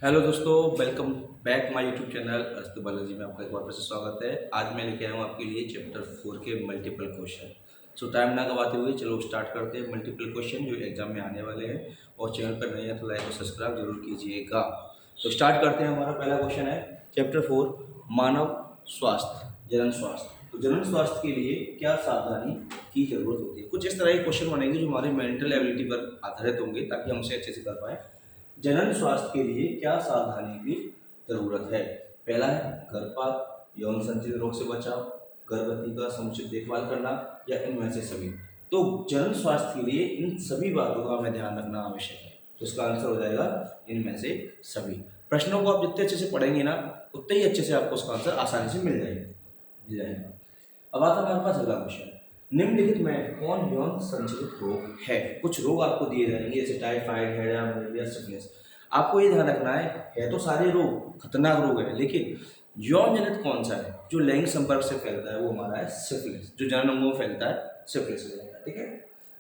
Hello दोस्तों, welcome back my YouTube channel अस्तु बालाजी में आपका एक बार फिर से स्वागत है। आज मैं लेके आया हूँ आपके लिए चैप्टर 4 के मल्टीपल क्वेश्चन। सो टाइम ना गवाते हुए चलो स्टार्ट करते हैं मल्टीपल क्वेश्चन जो एग्जाम में आने वाले हैं। और चैनल पर नए हैं तो लाइक और सब्सक्राइब जरूर कीजिएगा। तो स्टार्ट करते हैं। हमारा पहला क्वेश्चन है चैप्टर 4 मानव स्वास्थ्य, जनन स्वास्थ्य। तो जनन स्वास्थ्य के लिए क्या सावधानी की जरूरत होती है। कुछ इस तरह के क्वेश्चन बनेंगे जो हमारे मेंटल एबिलिटी पर आधारित होंगे ताकि हम उसे अच्छे से कर पाए। जनन स्वास्थ्य के लिए क्या सावधानी की जरूरत है। पहला है गर्भपात, यौन संचित रोग से बचाव, गर्भवती का समुचित देखभाल करना या इनमें से सभी। तो जनन स्वास्थ्य के लिए इन सभी बातों का हमें ध्यान रखना आवश्यक है। तो इसका आंसर हो जाएगा इनमें से सभी। प्रश्नों को आप जितने अच्छे से पढ़ेंगे ना उतने ही अच्छे से आपको उसका आंसर आसानी से मिल जाएगा। अब आता है हमारे पास अगला क्वेश्चन। निम्नलिखित में कौन यौन संचालित रोग है। कुछ रोग आपको दिए जाएंगे जैसे टाइफाइड, हेडा, मलेरिया, सिफिलिस। आपको ये ध्यान रखना है तो सारे रोग खतरनाक रोग है, लेकिन यौन जनित कौन सा है जो लैंगिक संपर्क से फैलता है, वो हमारा है सिफिलिस। जो जनन अंगों में फैलता है सिफिलिस हो जाता है। ठीक है।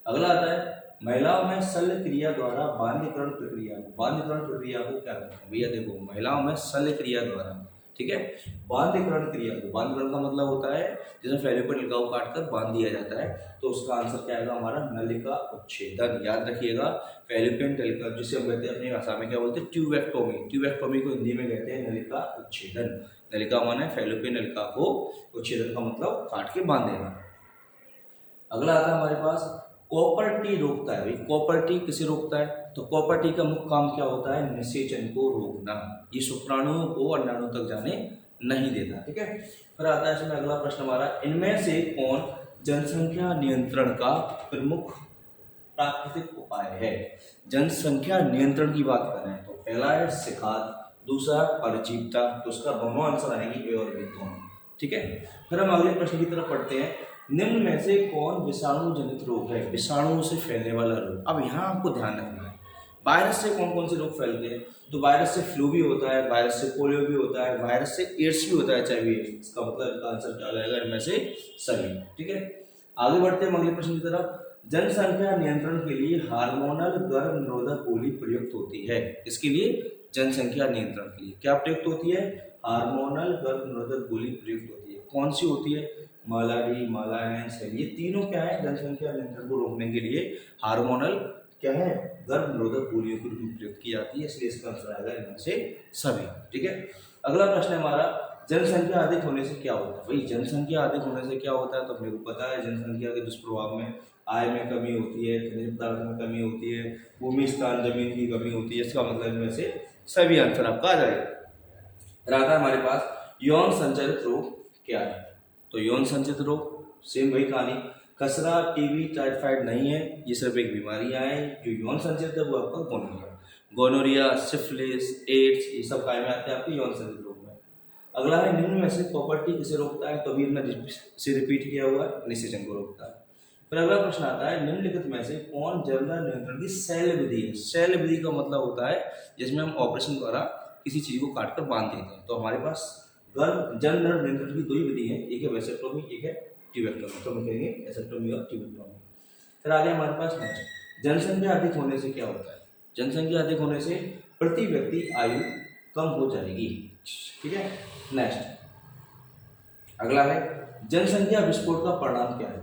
अगला आता है महिलाओं में शल्य क्रिया द्वारा बांधीकरण प्रक्रिया को क्या कहते हैं। भैया देखो, महिलाओं में शल्य क्रिया द्वारा, ठीक है, बांधीकरण क्रिया को, बांधीकरण का मतलब होता है जैसे फैलोपियन नलिका को काटकर बांध दिया जाता है। तो उसका आंसर क्या आएगा हमारा नलिका उच्छेदन। याद रखिएगा, फैलोपियन नलिका जिसे हम कहते हैं अपनी भाषा में क्या बोलते हैं ट्यूबेक्टोमी। ट्यूबेक्टोमी को हिंदी में कहते हैं नलिका उच्छेदन। नलिका माने फैलोपियन नलिका को, उच्छेदन का मतलब काट के बांध देना। अगला आता है हमारे पास कॉपर टी रोकता है। भाई कॉपर टी किसे रोकता है। तो कॉपर टी का मुख्य काम क्या होता है, निषेचन को रोकना। ये शुक्राणुओं को अंडाणु तक जाने नहीं देता। ठीक है। फिर आता है इसमें अगला प्रश्न हमारा, इनमें से कौन जनसंख्या नियंत्रण का प्रमुख प्राकृतिक उपाय है। जनसंख्या नियंत्रण की बात करें तो पहला है शिकार, दूसरा परजीवता। तो उसका दोनों आंसर आएंगे ए और बी दोनों। ठीक है। फिर हम अगले प्रश्न की तरफ पढ़ते हैं। निम्न में से कौन विषाणु जनित रोग है। विषाणु से फैलने वाला रोग। अब यहाँ आपको ध्यान रखना है वायरस से कौन कौन से रोग फैलते हैं। तो वायरस से फ्लू भी होता है, वायरस से पोलियो भी होता है, वायरस से एड्स भी होता है, चाहे इसका मतलब आंसर क्या जाएगा इनमें से सभी। ठीक है। आगे बढ़ते हैं अगले प्रश्न की तरफ। जनसंख्या नियंत्रण के लिए हार्मोनल गर्भ निरोधक गोली प्रयुक्त होती है। इसके लिए जनसंख्या नियंत्रण के लिए क्या प्रयुक्त होती है, हार्मोनल गर्भ निरोधक गोली प्रयुक्त होती है। कौन सी होती है, मालाडी, मालाएंस है। ये तीनों क्या है, जनसंख्या नियंत्रण को रोकने के लिए हार्मोनल क्या है, गर्भ निरोधक गोलियों के रूप में प्रयुक्त की जाती है। इसलिए इसका आंसर आएगा इनमें से सभी। ठीक है। अगला प्रश्न है हमारा, जनसंख्या अधिक होने से क्या होता है। भाई जनसंख्या अधिक होने से क्या होता है, तो मेरे को पता है जनसंख्या के दुष्प्रभाव में आय में कमी होती है, खनिज पदार्थ में कमी होती है, भूमि स्थान जमीन की कमी होती है। इसका मतलब इनमें से सभी आंसर आपका आ जाएगा। रहता है हमारे पास यौन संचालित रोग क्या है। तो यौन संचित रोग सेम वही कहानी, खसरा, टीबी, टाइफाइड नहीं है। ये सिर्फ एक बीमारियां हैं। जो यौन संचित है वो आपका गोनोरिया, सिफिलिस, एड्स, ये सब काय में आते हैं आपके यौन संचित रोग में। अगला है निम्न में से कॉपर टी किसे रोकता है। तो अभी हमने से रिपीट किया हुआ है, निषेचन को रोकता है। फिर अगला प्रश्न आता है, निम्नलिखित में से कौन जनन नियंत्रण की शैल विधि है। शैल विधि का मतलब होता है जिसमें हम ऑपरेशन द्वारा किसी चीज को काटकर बांध देते हैं। तो हमारे पास जनन नियंत्रण की दो ही विधि है, एक है वेसेक्टोमी, एक है ट्यूबेक्टोमी। तो हम कहेंगे वेसेक्टोमी और ट्यूबेक्टोमी। फिर आगे हमारे पास नेक्स्ट, जनसंख्या अधिक होने से क्या होता है। जनसंख्या अधिक होने से प्रति व्यक्ति आयु कम हो जाएगी। ठीक है। नेक्स्ट अगला है जनसंख्या विस्फोट का परिणाम क्या है।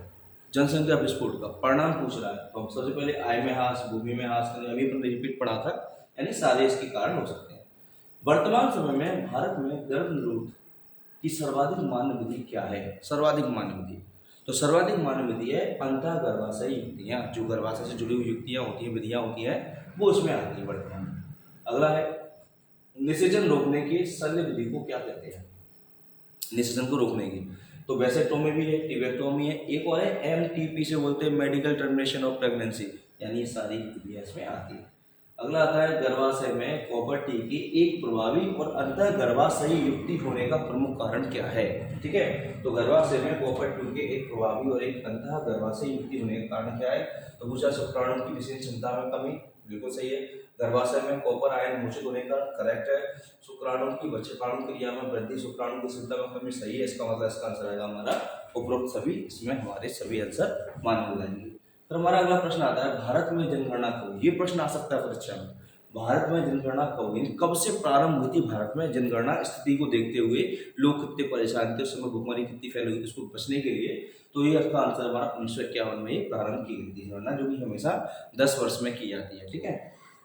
जनसंख्या विस्फोट का परिणाम पूछ रहा है। तो हम सबसे पहले आय में ह्रास, भूमि में ह्रास, अभी अपन रिपीट पढ़ा था, यानी सारे इसके कारण हो सकते हैं। वर्तमान समय में भारत में गर्भ निरोध की सर्वाधिक मान्य विधि क्या है। सर्वाधिक मान्य विधि, तो सर्वाधिक मान्य विधि है अंतः गर्भाशय युक्तियां। जो गर्भाशय से जुड़ी हुई युक्तियां होती हैं, विधियां होती हैं, वो उसमें आती है वर्तमान में। अगला है निषेचन रोकने की शल्य विधि को क्या कहते हैं। निषेचन को रोकने की, तो वेसेक्टोमी भी है, टिबेक्टोमी है, एक और है एमटीपी से बोलते हैं मेडिकल टर्मिनेशन ऑफ प्रेगनेंसी, यानी ये सारी विधियां इसमें आती है। अगला आता है गर्भाशय में कॉपर टी की एक प्रभावी और अंतः गर्भाशयी युक्ति होने का प्रमुख कारण क्या है। ठीक है। तो गर्भाशय में कॉपर टी के एक प्रभावी और एक अंतः गर्भाशयी युक्ति होने का कारण क्या है। तो दूसरा शुक्राणु की निषेचन क्षमता में कमी, बिल्कुल सही है। गर्भाशय में कॉपर आयन मोचित होने का करेक्ट है। शुक्राणु की बच्चेपाणु क्रिया में वृद्धि, शुक्राणु की क्षमता में कमी, सही है। इसका मतलब इसका आंसर आएगा हमारा उपरोक्त सभी। इसमें हमारे सभी आंसर माने जाएंगे। फिर हमारा अगला प्रश्न आता है, भारत में जनगणना को, ये प्रश्न आ सकता है परीक्षा में, भारत में जनगणना कब हुई, कब से प्रारंभ हुई थी भारत में जनगणना, स्थिति को देखते हुए लोग कितने परेशान थे उस समय, भुखमरी कितनी फैली हुई थी, उसको बचने के लिए। तो ये इसका आंसर हमारा 1951 में ही प्रारंभ की गई थी जनगणना, जो कि हमेशा 10 वर्ष में की जाती है। ठीक है,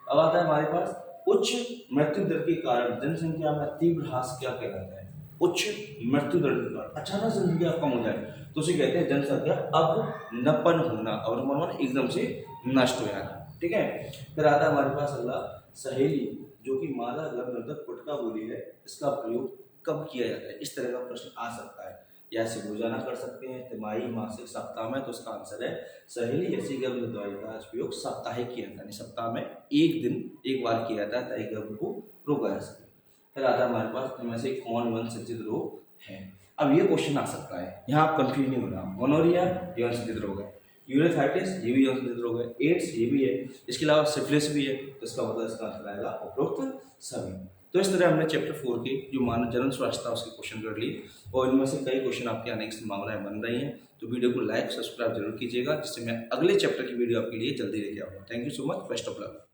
अब आता है हमारे पास उच्च मृत्यु दर के कारण जनसंख्या में तीव्र ह्रास क्या कहलाता है। उच्च मृत्यु दर के कारण अचानक जनसंख्या कम हो जाए तो उसे कहते हैं जनसंख्या अवनपन होना। अवनपन होना एकदम से नष्ट हो जाना। ठीक है, फिर आता है हमारे पास अगला सहेली, जो कि मादा गर्भनिरोधक गुटखा गोली है, इसका प्रयोग कब किया जाता है। इस तरह का प्रश्न आ सकता है, या इसे रोजाना कर सकते हैं, तिमाही, मासिक, सप्ताह में। तो इसका आंसर है सहेली ऐसी गर्भ दवाई का प्रयोग साप्ताहिक किया जाता है, सप्ताह में एक दिन एक बार किया जाता है ताकि गर्भ को रोका जा सके। फिर आता है हमारे पास इनमें से कौन वंशजनित रोग है। अब ये क्वेश्चन आ सकता है, यहाँ आप कंफ्यूज नहीं होना। गोनोरिया ये वंशजनित रोग है, यूरेथाइटिस ये भी वंशजनित रोग है, एड्स ये भी है, इसके अलावा सिफिलिस भी है। तो इसका मतलब इसका आंसर आएगा उपरोक्त सभी। तो इस तरह हमने चैप्टर 4 के जो मानव जनन स्वास्थ्य था उसके क्वेश्चन कर लिए, और इनमें से कई क्वेश्चन आपके आने की संभावनाएं बन रही हैं। तो वीडियो को लाइक सब्सक्राइब जरूर कीजिएगा, जिससे मैं अगले चैप्टर की वीडियो आपके लिए जल्दी लेके आऊँगा। Thank you so much, best of luck.